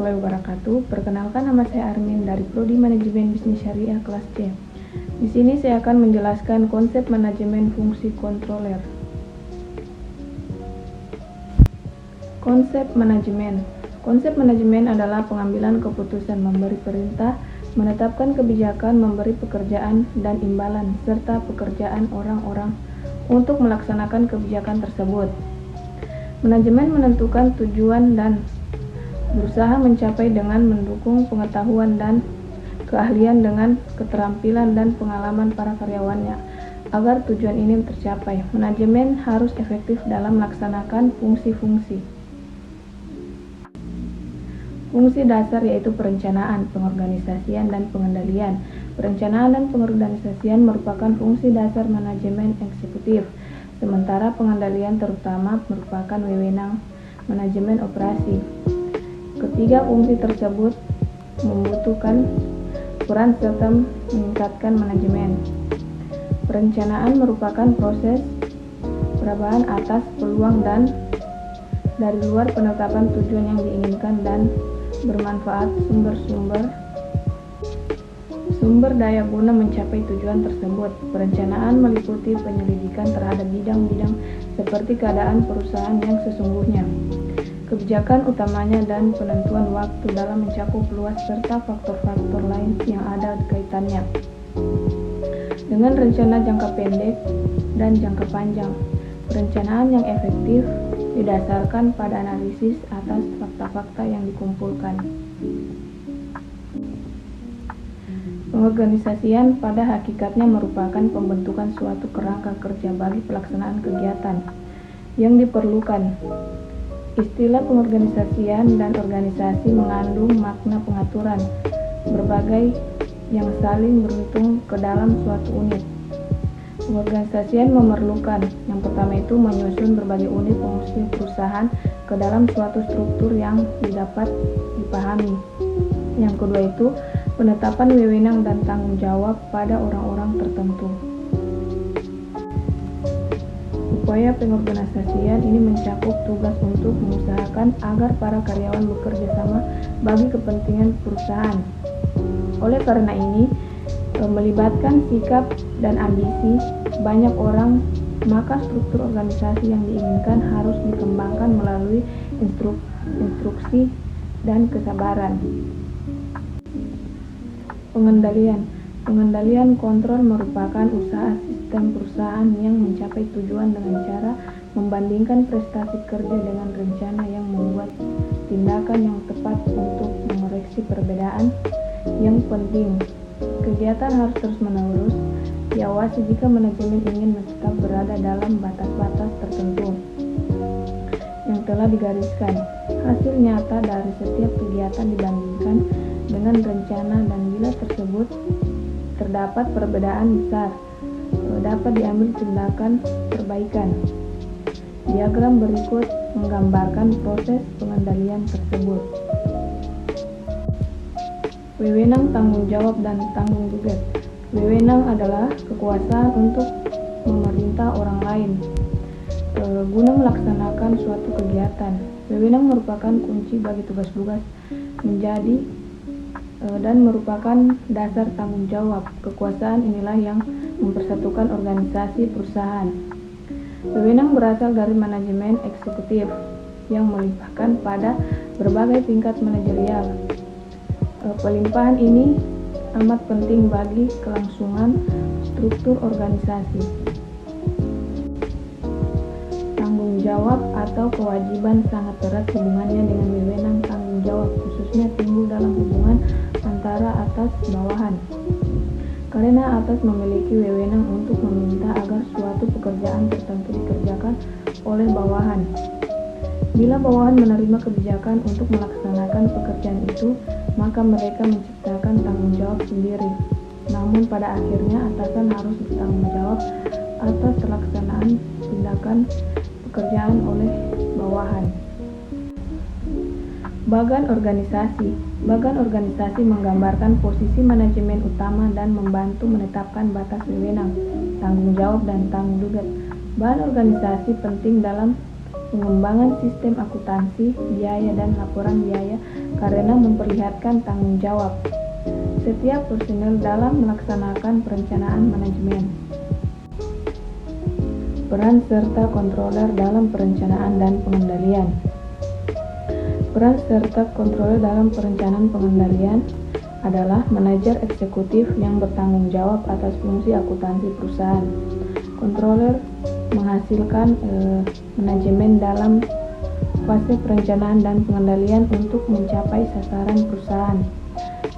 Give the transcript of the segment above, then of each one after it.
warahmatullahi wabarakatuh. Perkenalkan, nama saya Armin dari Prodi Manajemen Bisnis Syariah kelas C. Di sini saya akan menjelaskan konsep manajemen fungsi kontroler. Konsep manajemen adalah pengambilan keputusan, memberi perintah, menetapkan kebijakan, memberi pekerjaan dan imbalan, serta pekerjaan orang-orang untuk melaksanakan kebijakan tersebut. Manajemen menentukan tujuan dan berusaha mencapai dengan mendukung pengetahuan dan keahlian dengan keterampilan dan pengalaman para karyawannya agar tujuan ini tercapai. Manajemen harus efektif dalam melaksanakan fungsi-fungsi. Fungsi dasar yaitu perencanaan, pengorganisasian, dan pengendalian. Perencanaan dan pengorganisasian merupakan fungsi dasar manajemen eksekutif, sementara pengendalian terutama merupakan wewenang manajemen operasi. Ketiga fungsi tersebut membutuhkan peran serta meningkatkan manajemen. Perencanaan merupakan proses perubahan atas peluang dan dari luar penetapan tujuan yang diinginkan dan bermanfaat sumber daya guna mencapai tujuan tersebut. Perencanaan meliputi penyelidikan terhadap bidang-bidang seperti keadaan perusahaan yang sesungguhnya, kebijakan utamanya, dan penentuan waktu dalam mencakup luas serta faktor-faktor lain yang ada kaitannya dengan rencana jangka pendek dan jangka panjang. Perencanaan yang efektif didasarkan pada analisis atas fakta-fakta yang dikumpulkan. Pengorganisasian pada hakikatnya merupakan pembentukan suatu kerangka kerja bagi pelaksanaan kegiatan yang diperlukan. Istilah pengorganisasian dan organisasi mengandung makna pengaturan berbagai yang saling berhitung ke dalam suatu unit. Pengorganisasian memerlukan yang pertama itu menyusun berbagai unit fungsi perusahaan ke dalam suatu struktur yang dapat dipahami. Yang kedua itu penetapan wewenang dan tanggung jawab pada orang-orang tertentu. Upaya pengorganisasian ini mencakup tugas untuk mengusahakan agar para karyawan bekerja sama bagi kepentingan perusahaan. Oleh karena ini, melibatkan sikap dan ambisi banyak orang, maka struktur organisasi yang diinginkan harus dikembangkan melalui instruksi dan kesabaran. Pengendalian kontrol merupakan usaha sistem perusahaan yang mencapai tujuan dengan cara membandingkan prestasi kerja dengan rencana yang membuat tindakan yang tepat untuk mengoreksi perbedaan yang penting. Kegiatan harus terus-menerus diawasi jika manajemen ingin tetap berada dalam batas-batas tertentu yang telah digariskan. Hasil nyata dari setiap kegiatan dibandingkan dengan rencana, dan bila tersebut terdapat perbedaan besar, dapat diambil tindakan perbaikan. Diagram berikut menggambarkan proses pengendalian tersebut. Wewenang, tanggung jawab, dan tanggung jawab. Wewenang adalah kekuasaan untuk memerintah orang lain guna melaksanakan suatu kegiatan. Wewenang merupakan kunci bagi tugas-tugas menjadi dan merupakan dasar tanggung jawab. Kekuasaan inilah yang mempersatukan organisasi perusahaan. Wewenang berasal dari manajemen eksekutif yang melimpahkan pada berbagai tingkat manajerial. Pelimpahan ini amat penting bagi kelangsungan struktur organisasi. Tanggung jawab atau kewajiban sangat erat hubungannya dengan wewenang. Tanggung jawab khususnya timbul dalam hubungan antara atas bawahan, karena atas memiliki wewenang untuk meminta agar suatu pekerjaan tertentu dikerjakan oleh bawahan. Bila bawahan menerima kebijakan untuk melaksanakan pekerjaan itu, maka mereka menciptakan tanggung jawab sendiri. Namun pada akhirnya atasan harus bertanggung jawab atas pelaksanaan tindakan pekerjaan oleh bawahan. Bagan organisasi menggambarkan posisi manajemen utama dan membantu menetapkan batas wewenang, tanggung jawab, dan tanggung jawab. Bahan organisasi penting dalam pengembangan sistem akuntansi biaya dan laporan biaya karena memperlihatkan tanggung jawab setiap personel dalam melaksanakan perencanaan manajemen. Peran serta controller dalam perencanaan dan pengendalian. Peran serta controller dalam perencanaan pengendalian adalah manajer eksekutif yang bertanggung jawab atas fungsi akuntansi perusahaan. Controller menghasilkan manajemen dalam fase perencanaan dan pengendalian untuk mencapai sasaran perusahaan.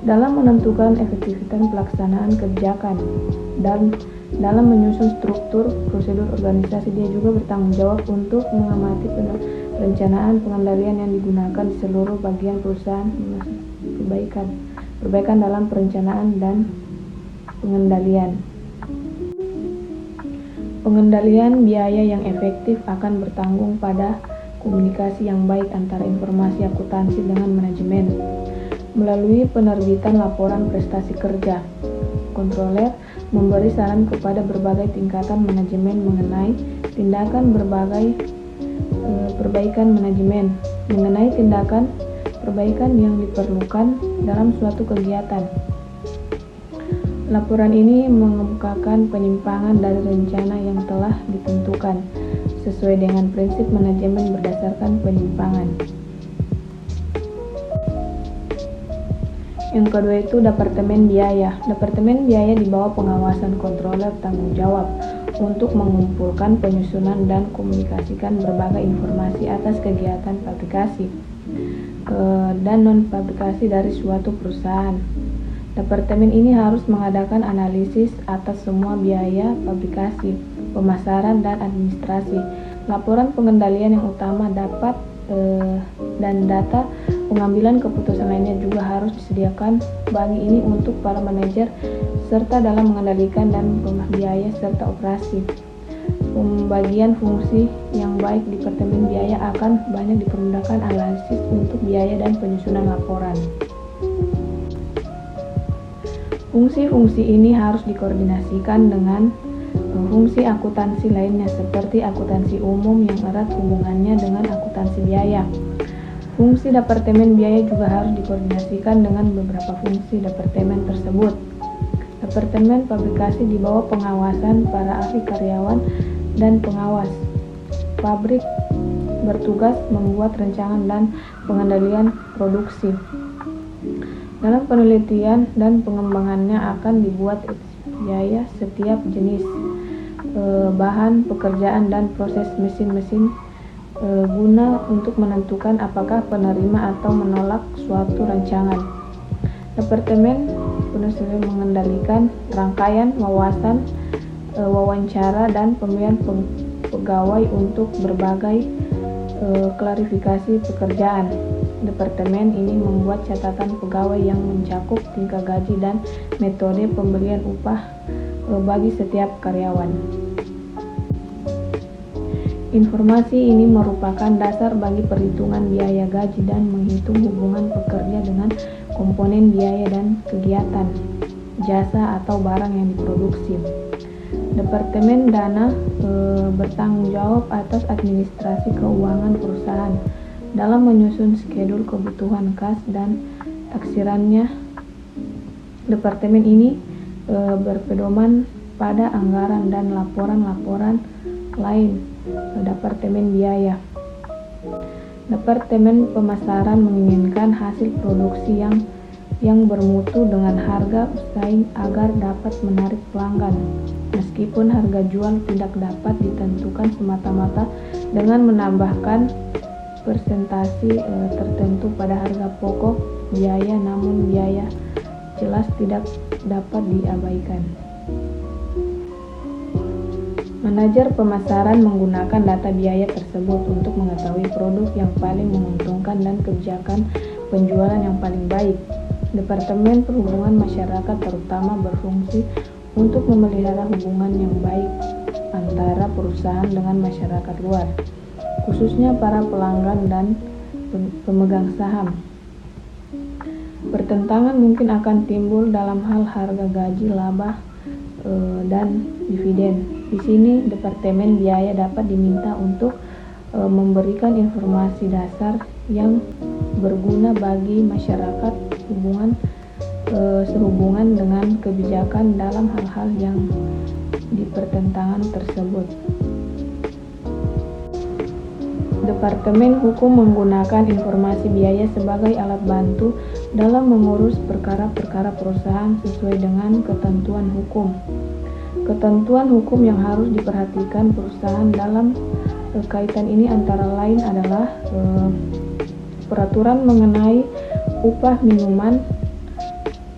Dalam menentukan efektivitas pelaksanaan kebijakan dan dalam menyusun struktur prosedur organisasi, dia juga bertanggung jawab untuk mengamati perencanaan pengendalian yang digunakan di seluruh bagian perusahaan, perbaikan dalam perencanaan dan pengendalian. Pengendalian biaya yang efektif akan bertanggung pada komunikasi yang baik antara informasi akuntansi dengan manajemen melalui penerbitan laporan prestasi kerja. Controller memberi saran kepada berbagai tingkatan manajemen mengenai tindakan perbaikan manajemen, mengenai tindakan perbaikan yang diperlukan dalam suatu kegiatan. Laporan ini mengemukakan penyimpangan dari rencana yang telah ditentukan sesuai dengan prinsip manajemen berdasarkan penyimpangan. Yang kedua itu Departemen Biaya. Departemen Biaya di bawah pengawasan controller tanggung jawab untuk mengumpulkan, penyusunan, dan komunikasikan berbagai informasi atas kegiatan fabrikasi dan non-fabrikasi dari suatu perusahaan. Departemen ini harus mengadakan analisis atas semua biaya fabrikasi, pemasaran, dan administrasi. Laporan pengendalian yang utama dan data pengambilan keputusan lainnya juga harus disediakan bagi ini untuk para manajer serta dalam mengendalikan dan biaya serta operasi. Pembagian fungsi yang baik di Departemen Biaya akan banyak dipermudahkan analisis untuk biaya dan penyusunan laporan. Fungsi-fungsi ini harus dikoordinasikan dengan fungsi akuntansi lainnya seperti akuntansi umum yang erat hubungannya dengan akuntansi biaya. Fungsi Departemen Biaya juga harus dikoordinasikan dengan beberapa fungsi departemen tersebut. Departemen Fabrikasi di bawah pengawasan para ahli karyawan dan pengawas pabrik bertugas membuat rancangan dan pengendalian produksi. Dalam penelitian dan pengembangannya akan dibuat biaya setiap jenis bahan pekerjaan dan proses mesin-mesin guna untuk menentukan apakah penerima atau menolak suatu rancangan. Departemen penulis mengendalikan rangkaian wawancara dan pemilihan pegawai untuk berbagai klarifikasi pekerjaan. Departemen ini membuat catatan pegawai yang mencakup tingkat gaji dan metode pemberian upah bagi setiap karyawan. Informasi ini merupakan dasar bagi perhitungan biaya gaji dan menghitung hubungan pekerja dengan komponen biaya dan kegiatan, jasa atau barang yang diproduksi. Departemen Dana bertanggung jawab atas administrasi keuangan perusahaan dalam menyusun skedul kebutuhan kas dan taksirannya. Departemen ini berpedoman pada anggaran dan laporan-laporan lain Departemen Biaya. Departemen Pemasaran menginginkan hasil produksi yang bermutu dengan harga bersaing agar dapat menarik pelanggan, meskipun harga jual tidak dapat ditentukan semata-mata dengan menambahkan persentase tertentu pada harga pokok biaya, namun biaya jelas tidak dapat diabaikan. Manajer pemasaran menggunakan data biaya tersebut untuk mengetahui produk yang paling menguntungkan dan kebijakan penjualan yang paling baik. Departemen Perhubungan Masyarakat terutama berfungsi untuk memelihara hubungan yang baik antara perusahaan dengan masyarakat luar, khususnya para pelanggan dan pemegang saham. Pertentangan mungkin akan timbul dalam hal harga gaji, laba, dan dividen. Di sini Departemen Biaya dapat diminta untuk memberikan informasi dasar yang berguna bagi masyarakat sehubungan dengan kebijakan dalam hal-hal yang dipertentangan tersebut. Departemen Hukum menggunakan informasi biaya sebagai alat bantu dalam mengurus perkara-perkara perusahaan sesuai dengan ketentuan hukum. Ketentuan hukum yang harus diperhatikan perusahaan dalam kaitan ini antara lain adalah peraturan mengenai upah minuman,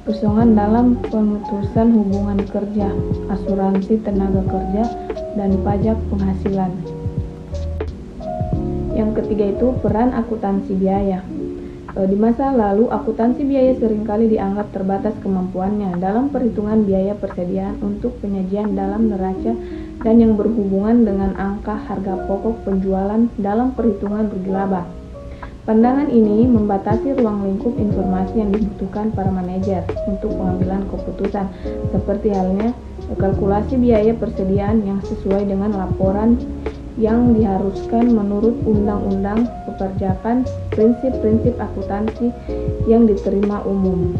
pesangon dalam pemutusan hubungan kerja, asuransi tenaga kerja, dan pajak penghasilan. Yang ketiga itu peran akuntansi biaya. Di masa lalu, akuntansi biaya seringkali dianggap terbatas kemampuannya dalam perhitungan biaya persediaan untuk penyajian dalam neraca dan yang berhubungan dengan angka harga pokok penjualan dalam perhitungan rugi laba. Pandangan ini membatasi ruang lingkup informasi yang dibutuhkan para manajer untuk pengambilan keputusan, seperti halnya kalkulasi biaya persediaan yang sesuai dengan laporan yang diharuskan menurut Undang-Undang Perpajakan, prinsip-prinsip akuntansi yang diterima umum.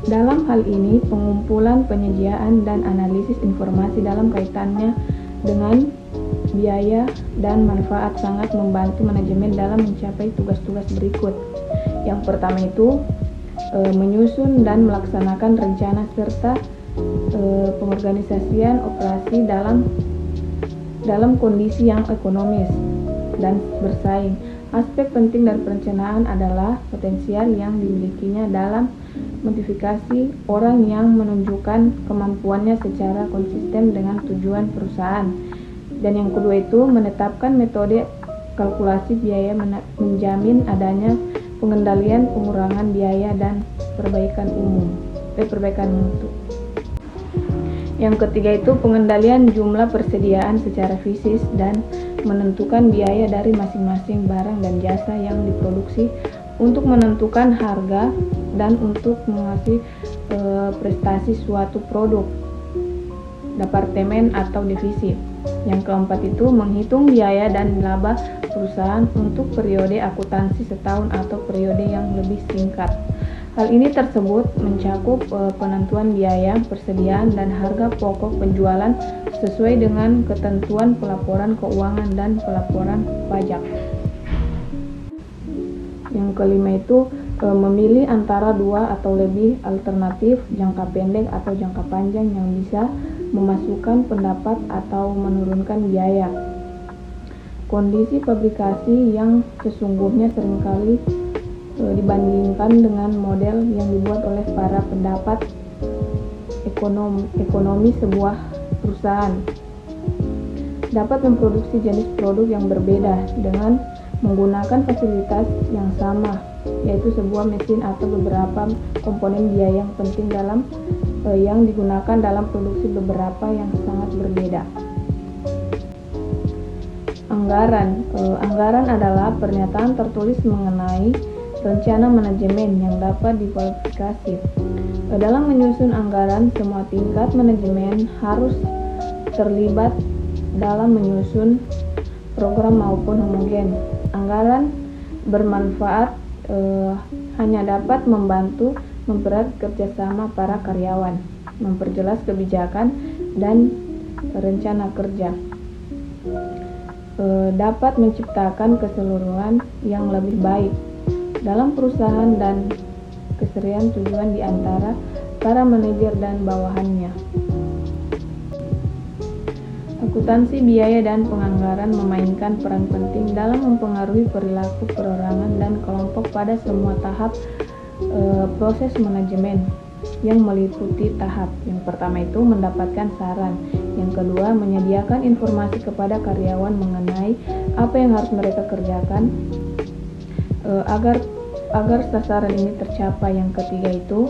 Dalam hal ini, pengumpulan, penyediaan, dan analisis informasi dalam kaitannya dengan biaya dan manfaat sangat membantu manajemen dalam mencapai tugas-tugas berikut. Yang pertama itu menyusun dan melaksanakan rencana serta pengorganisasian operasi dalam kondisi yang ekonomis dan bersaing. Aspek penting dari perencanaan adalah potensial yang dimilikinya dalam motivasi orang yang menunjukkan kemampuannya secara konsisten dengan tujuan perusahaan. Dan yang kedua itu menetapkan metode kalkulasi biaya menjamin adanya pengendalian pengurangan biaya dan perbaikan mutu. Yang ketiga itu pengendalian jumlah persediaan secara fisik dan menentukan biaya dari masing-masing barang dan jasa yang diproduksi untuk menentukan harga dan untuk mengasih prestasi suatu produk, departemen atau divisi. Yang keempat itu menghitung biaya dan laba perusahaan untuk periode akuntansi setahun atau periode yang lebih singkat. Hal ini tersebut mencakup penentuan biaya, persediaan, dan harga pokok penjualan sesuai dengan ketentuan pelaporan keuangan dan pelaporan pajak. Yang kelima itu memilih antara dua atau lebih alternatif jangka pendek atau jangka panjang yang bisa memasukkan pendapat atau menurunkan biaya. Kondisi pabrikasi yang sesungguhnya seringkali dibandingkan dengan model yang dibuat oleh para pendapat ekonomi sebuah perusahaan dapat memproduksi jenis produk yang berbeda dengan menggunakan fasilitas yang sama, yaitu sebuah mesin atau beberapa komponen biaya yang penting yang digunakan dalam produksi beberapa yang sangat berbeda. Anggaran adalah pernyataan tertulis mengenai rencana manajemen yang dapat dikualifikasi. Dalam menyusun anggaran, semua tingkat manajemen harus terlibat dalam menyusun program maupun homogen. Anggaran bermanfaat hanya dapat membantu mempererat kerjasama para karyawan, memperjelas kebijakan dan rencana kerja, dapat menciptakan keseluruhan yang lebih baik dalam perusahaan dan keserian tujuan di antara para manajer dan bawahannya. Akuntansi biaya dan penganggaran memainkan peran penting dalam mempengaruhi perilaku perorangan dan kelompok pada semua tahap proses manajemen yang meliputi tahap. Yang pertama itu mendapatkan saran, yang kedua menyediakan informasi kepada karyawan mengenai apa yang harus mereka kerjakan agar sasaran ini tercapai. Yang ketiga itu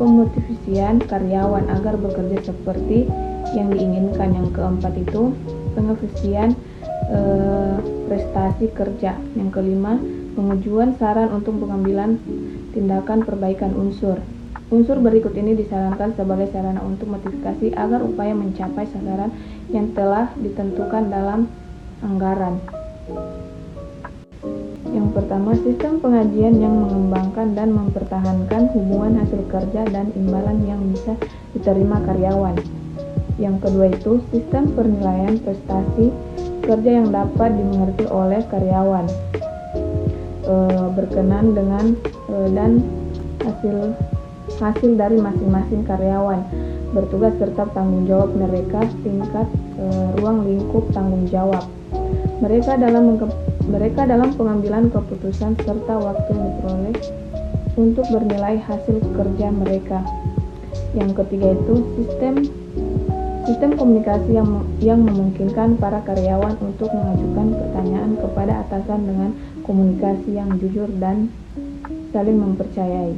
pemotivasian karyawan agar bekerja seperti yang diinginkan. Yang keempat itu pengefisien prestasi kerja. Yang kelima pengajuan saran untuk pengambilan tindakan perbaikan unsur. Unsur berikut ini disarankan sebagai sarana untuk motivasi agar upaya mencapai sasaran yang telah ditentukan dalam anggaran. Yang pertama, sistem pengajian yang mengembangkan dan mempertahankan hubungan hasil kerja dan imbalan yang bisa diterima karyawan. Yang kedua itu, sistem penilaian prestasi kerja yang dapat dimengerti oleh karyawan, berkenan dengan dan hasil dari masing-masing karyawan, bertugas serta tanggung jawab mereka, tingkat ruang lingkup tanggung jawab mereka dalam pengambilan keputusan serta waktu yang diperoleh untuk bernilai hasil kerja mereka. Yang ketiga itu sistem komunikasi yang memungkinkan para karyawan untuk mengajukan pertanyaan kepada atasan dengan komunikasi yang jujur dan saling mempercayai.